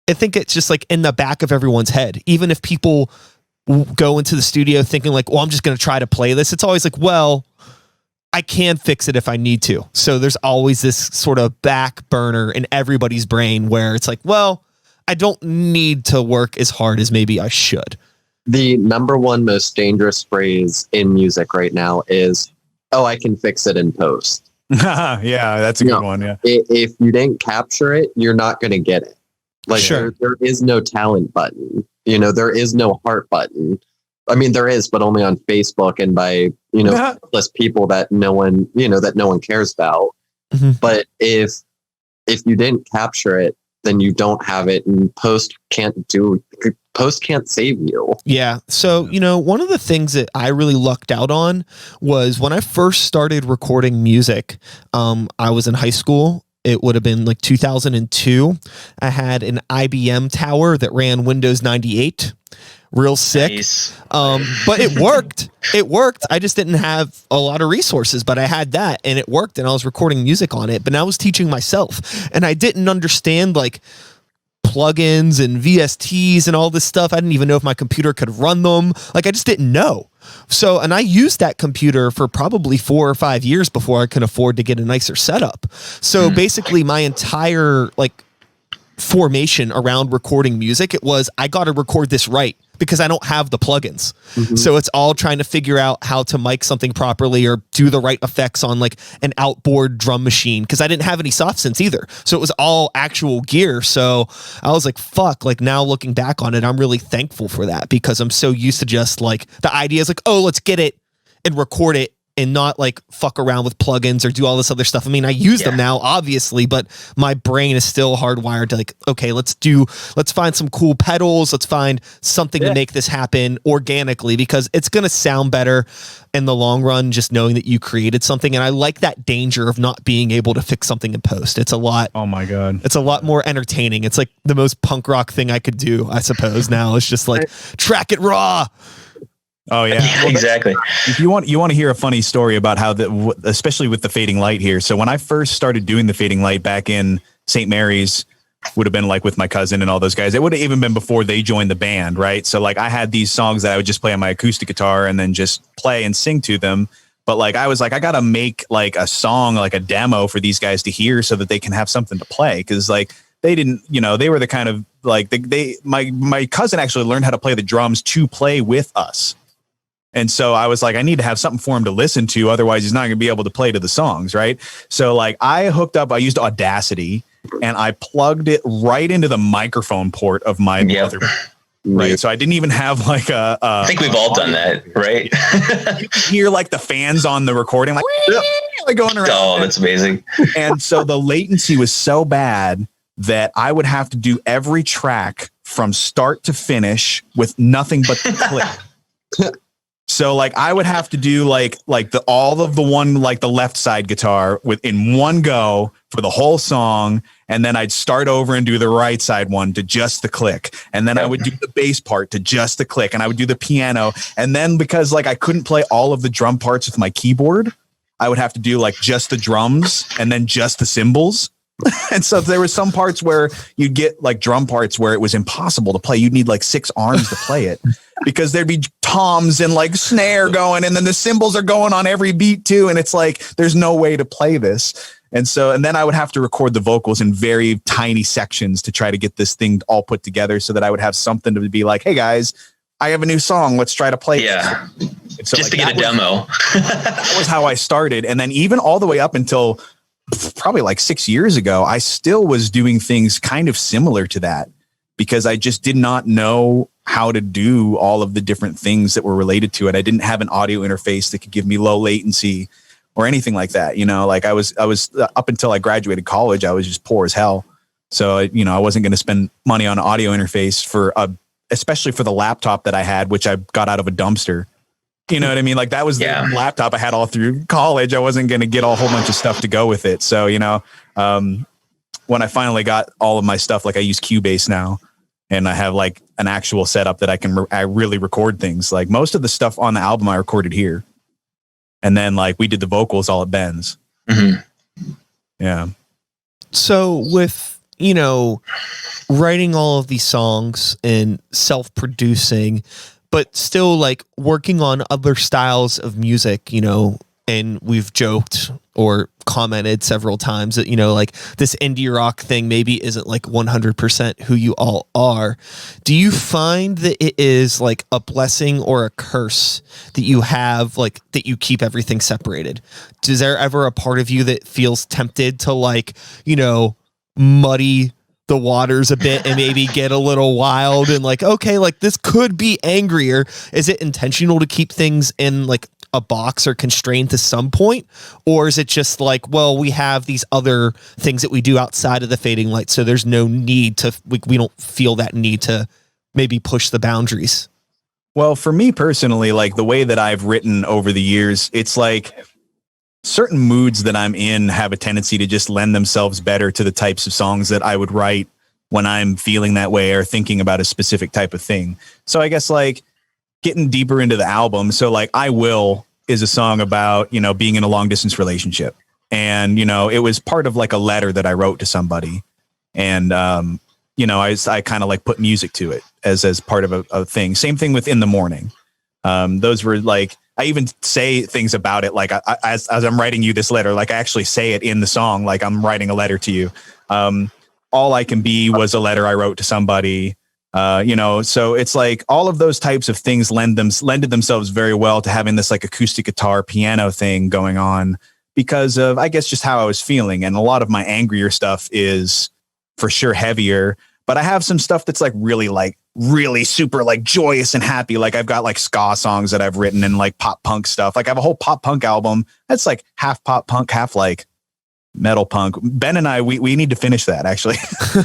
I think it's just like in the back of everyone's head. Even if people go into the studio thinking like, well, I'm just going to try to play this, it's always like, well, I can fix it if I need to. So there's always this sort of back burner in everybody's brain where it's like, well, I don't need to work as hard as maybe I should. the number one most dangerous phrase in music right now is, "Oh, I can fix it in post." Yeah, that's a good one. Yeah. If you didn't capture it, you're not going to get it. Like Sure. there is no talent button. There is no heart button. I mean, there is, but only on Facebook and by, less people that no one cares about. Mm-hmm. But if you didn't capture it, then you don't have it, and post can't save you. Yeah. So, one of the things that I really lucked out on was when I first started recording music, I was in high school. It would have been like 2002. I had an IBM tower that ran Windows 98. Real sick. Nice. But it worked. It worked. I just didn't have a lot of resources, but I had that and it worked, and I was recording music on it, but I was teaching myself and I didn't understand like plugins and VSTs and all this stuff. I didn't even know if my computer could run them. Like, I just didn't know. So, and I used that computer for probably 4 or 5 years before I could afford to get a nicer setup. So basically my entire like formation around recording music, it was, I got to record this right because I don't have the plugins. Mm-hmm. So it's all trying to figure out how to mic something properly or do the right effects on like an outboard drum machine, because I didn't have any soft synths either. So it was all actual gear. So I was like, fuck, like now looking back on it, I'm really thankful for that, because I'm so used to just like the idea is like, oh, let's get it and record it and not like fuck around with plugins or do all this other stuff. I mean, I use them now, obviously, but my brain is still hardwired to like, okay, let's find some cool pedals. Let's find something to make this happen organically, because it's going to sound better in the long run, just knowing that you created something. And I like that danger of not being able to fix something in post. It's a lot. Oh my God. It's a lot more entertaining. It's like the most punk rock thing I could do, I suppose. Now it's just like track it raw. Oh yeah, well, exactly. If you want to hear a funny story about how especially with the fading light here. So when I first started doing the fading light back in St. Mary's, would have been like with my cousin and all those guys. It would have even been before they joined the band, right? So like I had these songs that I would just play on my acoustic guitar and then just play and sing to them. But like I was like, I gotta make like a song, like a demo for these guys to hear so that they can have something to play, because like they didn't, they were the kind of like my cousin actually learned how to play the drums to play with us. And so I was like, I need to have something for him to listen to. Otherwise, he's not going to be able to play to the songs. Right. So like I used Audacity and I plugged it right into the microphone port of my mother. Right. So I didn't even have like I think we've all done that, right? You can hear like the fans on the recording, like going around. Oh, that's amazing. And so the latency was so bad that I would have to do every track from start to finish with nothing but the click. So like I would have to do like all of the one, like the left side guitar in one go for the whole song. And then I'd start over and do the right side one to just the click. And then I would do the bass part to just the click. And I would do the piano. And then because like I couldn't play all of the drum parts with my keyboard, I would have to do like just the drums and then just the cymbals. And so there were some parts where you'd get like drum parts where it was impossible to play. You'd need like 6 arms to play it because there'd be toms and like snare going, and then the cymbals are going on every beat too. And it's like, there's no way to play this. And then I would have to record the vocals in very tiny sections to try to get this thing all put together so that I would have something to be like, hey guys, I have a new song. Let's try to play it. So just like, to get a demo. That was how I started. And then even all the way up until probably like 6 years ago, I still was doing things kind of similar to that because I just did not know how to do all of the different things that were related to it. I didn't have an audio interface that could give me low latency or anything like that. Like I was up until I graduated college, I was just poor as hell. So, I wasn't going to spend money on an audio interface especially for the laptop that I had, which I got out of a dumpster. You know what I mean? Like that was the laptop I had all through college. I wasn't going to get a whole bunch of stuff to go with it. So, when I finally got all of my stuff, like I use Cubase now and I have like an actual setup that I really record things. Like most of the stuff on the album I recorded here. And then like we did the vocals all at Ben's. Mm-hmm. Yeah. So with, writing all of these songs and self-producing, but still like working on other styles of music, and we've joked or commented several times that, like this indie rock thing maybe isn't like 100% who you all are. Do you find that it is like a blessing or a curse that you have, like that you keep everything separated? Is there ever a part of you that feels tempted to like, muddy the waters a bit and maybe get a little wild and like, okay, like this could be angrier? Is it intentional to keep things in like a box or constrained to some point, or is it just like, well, we have these other things that we do outside of the fading light, so there's no need to, we don't feel that need to maybe push the boundaries? Well, for me personally, like the way that I've written over the years, it's like certain moods that I'm in have a tendency to just lend themselves better to the types of songs that I would write when I'm feeling that way or thinking about a specific type of thing. So I guess like getting deeper into the album. So like I Will is a song about, being in a long distance relationship. And, it was part of like a letter that I wrote to somebody. And, I kind of like put music to it as part of a thing. Same thing with In the Morning. Those were like, I even say things about it. Like as I'm writing you this letter, like I actually say it in the song, like I'm writing a letter to you. All I Can Be was a letter I wrote to somebody. So it's like all of those types of things lended themselves very well to having this like acoustic guitar piano thing going on because of, I guess, just how I was feeling. And a lot of my angrier stuff is for sure heavier, but I have some stuff that's like really super like joyous and happy. Like I've got like ska songs that I've written and like pop punk stuff. Like I have a whole pop punk album that's like half pop punk, half like metal punk. Ben and I, we need to finish that actually.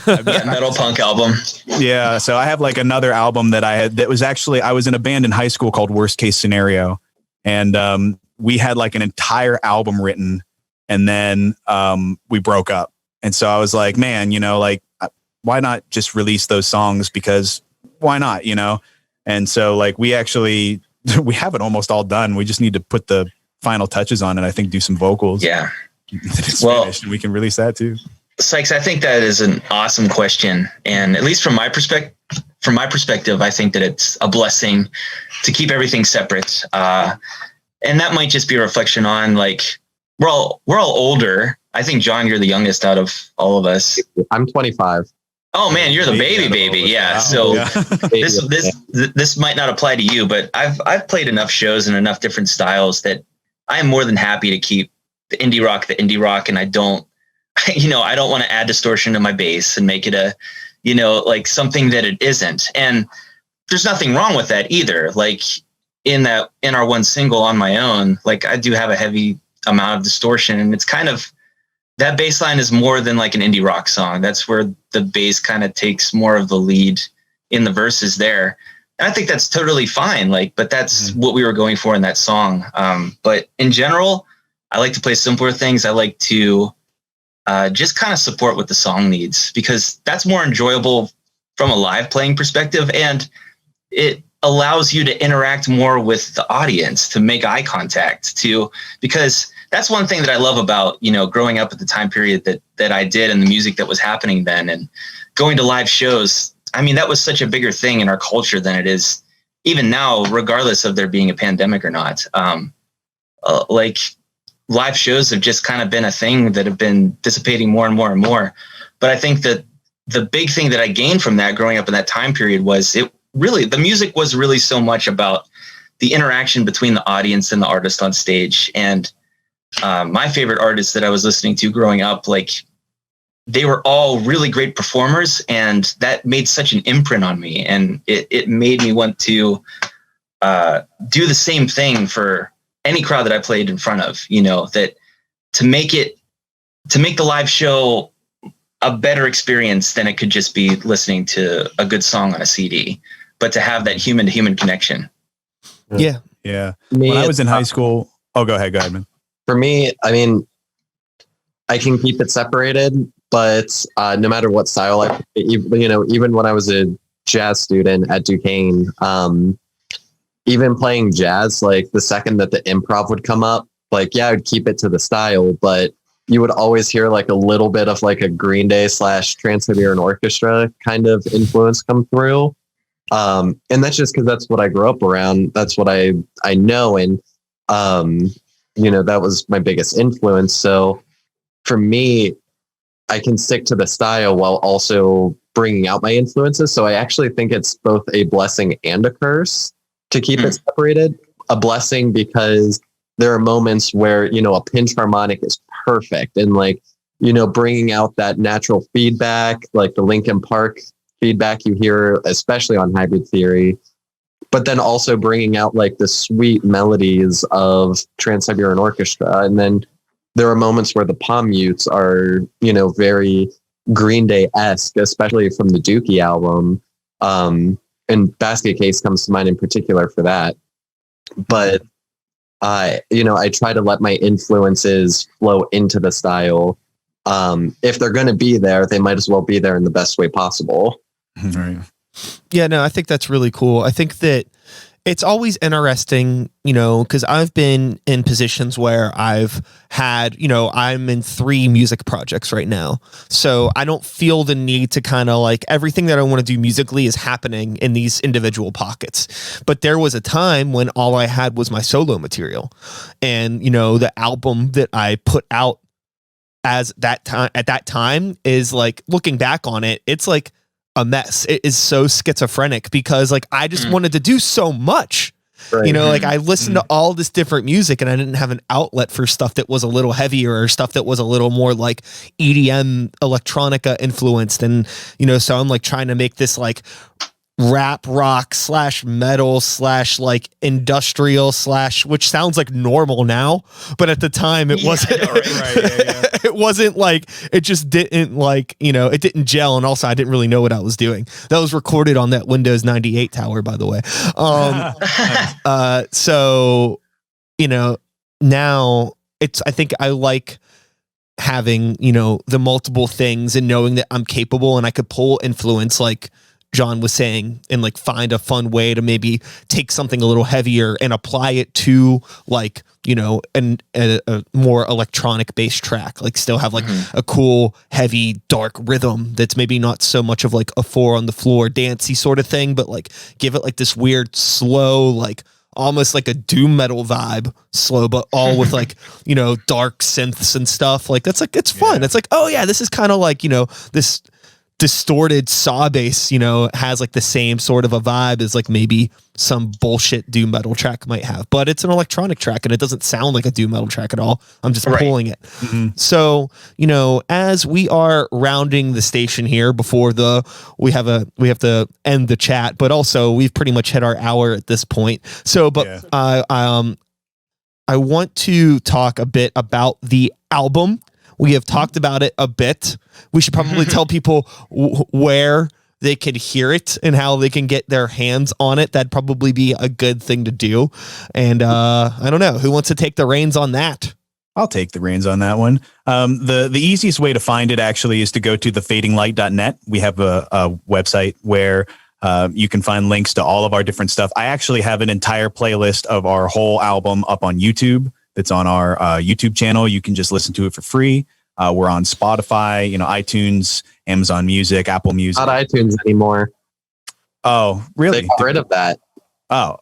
Metal punk album. Yeah. So I have like another album that I had that was actually, I was in a band in high school called Worst Case Scenario. And we had like an entire album written and then we broke up. And so I was like, man, like why not just release those songs? Because why not, And so like we have it almost all done. We just need to put the final touches on it. I think do some vocals. Yeah. It's finished and we can release that too. Sykes, I think that is an awesome question. And at least from my perspective, I think that it's a blessing to keep everything separate. And that might just be a reflection on like, we're all older. I think John, you're the youngest out of all of us. I'm 25. Oh man, you're the baby. Yeah. So this might not apply to you, but I've played enough shows and enough different styles that I'm more than happy to keep the indie rock. And I don't want to add distortion to my bass and make it like something that it isn't. And there's nothing wrong with that either. Like in our one single On My Own, like I do have a heavy amount of distortion, and it's kind of, that bass line is more than like an indie rock song. That's where the bass kind of takes more of the lead in the verses there. And I think that's totally fine. Like, but that's what we were going for in that song. But in general, I like to play simpler things. I like to just kind of support what the song needs, because that's more enjoyable from a live playing perspective. And it allows you to interact more with the audience, to make eye contact, because that's one thing that I love about, growing up at the time period that I did and the music that was happening then and going to live shows. I mean, that was such a bigger thing in our culture than it is even now, regardless of there being a pandemic or not. Like live shows have just kind of been a thing that have been dissipating more and more and more. But I think that the big thing that I gained from that growing up in that time period was the music was really so much about the interaction between the audience and the artist on stage. And my favorite artists that I was listening to growing up, like they were all really great performers, and that made such an imprint on me. And it made me want to do the same thing for any crowd that I played in front of, that to make the live show a better experience than it could just be listening to a good song on a CD, but to have that human to human connection. Yeah. Yeah. When I was in high school, go ahead, man. For me, I mean, I can keep it separated, but no matter what style, even when I was a jazz student at Duquesne, even playing jazz, like the second that the improv would come up, like, yeah, I would keep it to the style, but you would always hear like a little bit of like a Green Day / Trans-Siberian Orchestra kind of influence come through. And that's just because that's what I grew up around. That's what I know. And that was my biggest influence. So for me, I can stick to the style while also bringing out my influences. So I actually think it's both a blessing and a curse to keep it separated. A blessing because there are moments where, a pinch harmonic is perfect, and like, bringing out that natural feedback, like the Linkin Park feedback you hear, especially on Hybrid Theory, but then also bringing out like the sweet melodies of Trans-Siberian Orchestra. And then there are moments where the palm mutes are, very Green Day-esque, especially from the Dookie album. And Basket Case comes to mind in particular for that. But I try to let my influences flow into the style. If they're going to be there, they might as well be there in the best way possible. Right. Yeah, no, I think that's really cool. I think that it's always interesting, because I've been in positions where I've had, I'm in 3 music projects right now. So I don't feel the need to kind of like everything that I want to do musically is happening in these individual pockets. But there was a time when all I had was my solo material. And, the album that I put out at that time is like, looking back on it, it's like a mess. It is so schizophrenic because like I just wanted to do so much. Right. Like I listened to all this different music and I didn't have an outlet for stuff that was a little heavier or stuff that was a little more like EDM electronica influenced. And, so I'm like trying to make this like rap rock / metal / like industrial / which sounds like normal now, but at the time it wasn't. It wasn't like, it just didn't like, it didn't gel. And also I didn't really know what I was doing. That was recorded on that Windows 98 tower, by the way. So, now I think I like having, the multiple things and knowing that I'm capable and I could pull influence like John was saying, and like find a fun way to maybe take something a little heavier and apply it to like, a more electronic based track, like still have like a cool, heavy, dark rhythm that's maybe not so much of like a 4 on the floor dancey sort of thing, but like give it like this weird, slow, like almost like a doom metal vibe, slow, but all with like, dark synths and stuff. Like that's like, it's fun. Yeah. It's like, oh yeah, this is kind of like, this distorted saw bass, has like the same sort of a vibe as like maybe some bullshit doom metal track might have, but it's an electronic track and it doesn't sound like a doom metal track at all. I'm just pulling it. So, as we are rounding the station here before we have to end the chat, but also we've pretty much hit our hour at this point. So, but I want to talk a bit about the album. We have talked about it a bit. We should probably tell people where they can hear it and how they can get their hands on it. That'd probably be a good thing to do. And I don't know, who wants to take the reins on that? I'll take the reins on that one. The easiest way to find it actually is to go to thefadinglight.net. We have a website where you can find links to all of our different stuff. I actually have an entire playlist of our whole album up on YouTube. That's on our YouTube channel. You can just listen to it for free. We're on Spotify, iTunes, Amazon Music, Apple Music. Not iTunes anymore. Oh, really? They got rid of that. Oh,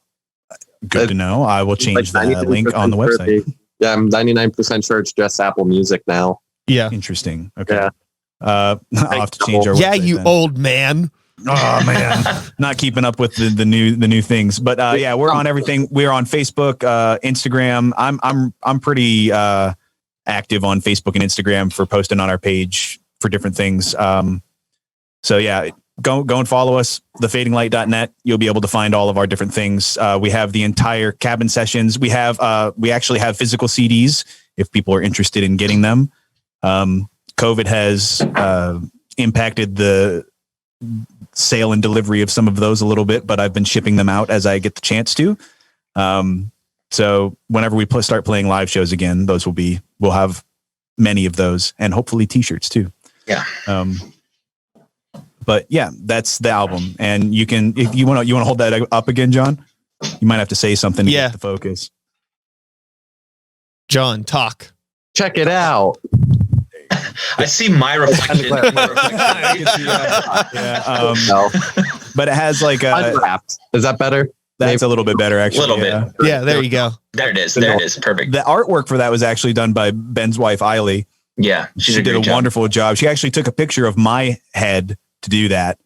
good to know. I will change like the link on the website. Yeah, I'm 99% sure it's just Apple Music now. Yeah. Interesting. Okay. Yeah. I'll have to change our website. Yeah, you then. Old man. Oh man, not keeping up with the new things, but yeah, we're on everything. We're on Facebook, Instagram. I'm pretty active on Facebook and Instagram for posting on our page for different things. So yeah, go and follow us, thefadinglight.net. You'll be able to find all of our different things. We have the entire cabin sessions. We actually have physical CDs if people are interested in getting them. COVID has impacted the sale and delivery of some of those a little bit, but I've been shipping them out as I get the chance to. So whenever we start playing live shows again, we'll have many of those and hopefully t-shirts too. Yeah. But yeah, that's the album. And you can, if you want to hold that up again, John, you might have to say something to get the focus. John, talk. Check it out. I see my reflection. But it has like Unwrapped. Is that better? That's a little bit better, actually. Little bit. Yeah, there you go. There it is. There it is. Perfect. The artwork for that was actually done by Ben's wife, Eiley. Yeah, She did a wonderful job. She actually took a picture of my head to do that.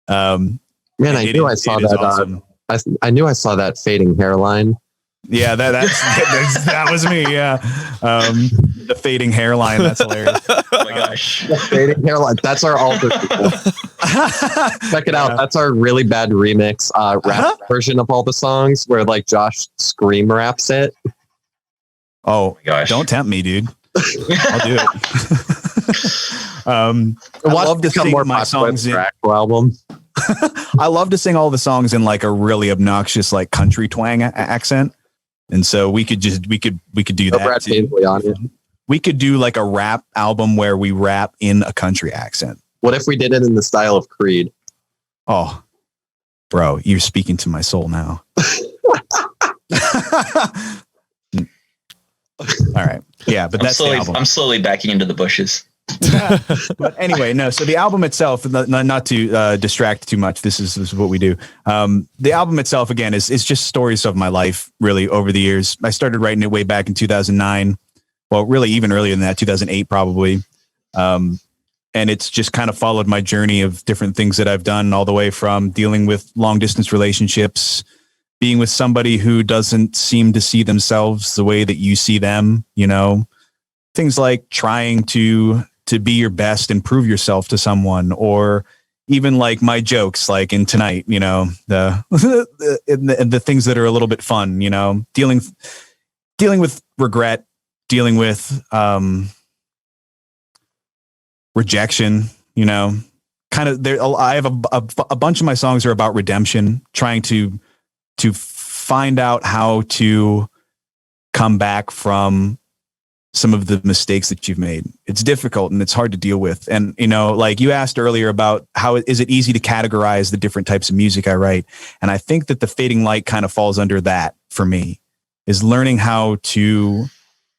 Man, I knew I saw that. Awesome. I knew I saw that fading hairline. Yeah, that was me. Yeah, the fading hairline. That's hilarious. Oh my gosh, Fading hairline. That's our alter. Check it out. That's our really bad remix rap version of all the songs, where like Josh scream raps it. Oh my gosh! Don't tempt me, dude. I'll do it. I love to sing my songs in album. I love to sing all the songs in like a really obnoxious like country twang accent, and so we could do that too. We could do like a rap album where we rap in a country accent. What if we did it in the style of Creed? Oh, bro, you're speaking to my soul now. All right, yeah, but that's the album. I'm slowly backing into the bushes. But anyway, no. So the album itself, not to distract too much. This is what we do. The album itself, again, is just stories of my life, really, over the years. I started writing it way back in 2009. Well, really, even earlier than that, 2008 probably. And it's just kind of followed my journey of different things that I've done, all the way from dealing with long distance relationships, being with somebody who doesn't seem to see themselves the way that you see them. You know, things like trying to be your best and prove yourself to someone, or even like my jokes, like in Tonight, you know, the things that are a little bit fun, you know, dealing with regret, dealing with rejection, you know, kind of there. I have a bunch of my songs are about redemption, trying to find out how to come back from some of the mistakes that you've made. It's difficult and it's hard to deal with. And, you know, like you asked earlier about how is it easy to categorize the different types of music I write. And I think that the Fading Light kind of falls under that for me, is learning how to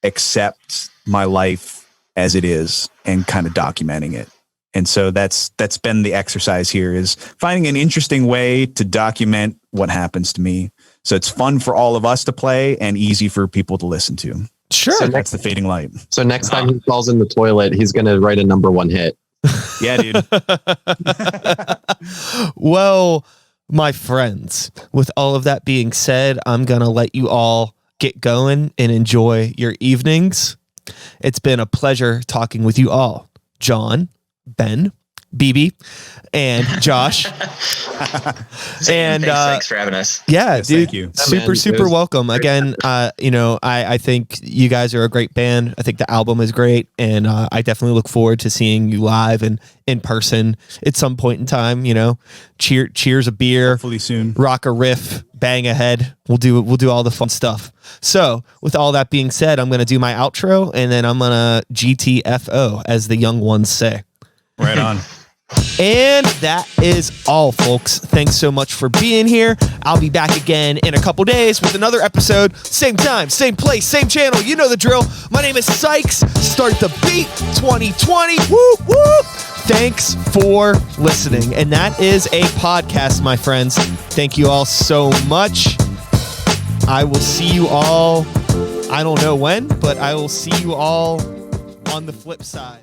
accept my life as it is and kind of documenting it. And so that's been the exercise here, is finding an interesting way to document what happens to me. So it's fun for all of us to play and easy for people to listen to. Sure. So that's the Fading Light. So next time he falls in the toilet, he's going to write a #1 hit. Yeah, dude. Well, my friends, with all of that being said, I'm going to let you all get going and enjoy your evenings. It's been a pleasure talking with you all. John, Ben, BB, and Josh. Thanks for having us. Yeah, yes, dude. thank you. Super welcome. Again, you know, I think you guys are a great band. I think the album is great, and I definitely look forward to seeing you live and in person at some point in time. You know, cheers a beer, Hopefully soon. rock a riff, bang a head. We'll do all the fun stuff. So, with all that being said, I'm going to do my outro, and then I'm going to GTFO, as the young ones say. Right on. And that is all, folks. Thanks so much for being here. I'll be back again in a couple days with another episode. Same time, same place, same channel. You know the drill. My name is Sykes. Start the Beat 2020. Whoop, whoop. Thanks for listening. And that is a podcast, my friends. Thank you all so much. I will see you all, I don't know when, but I will see you all on the flip side.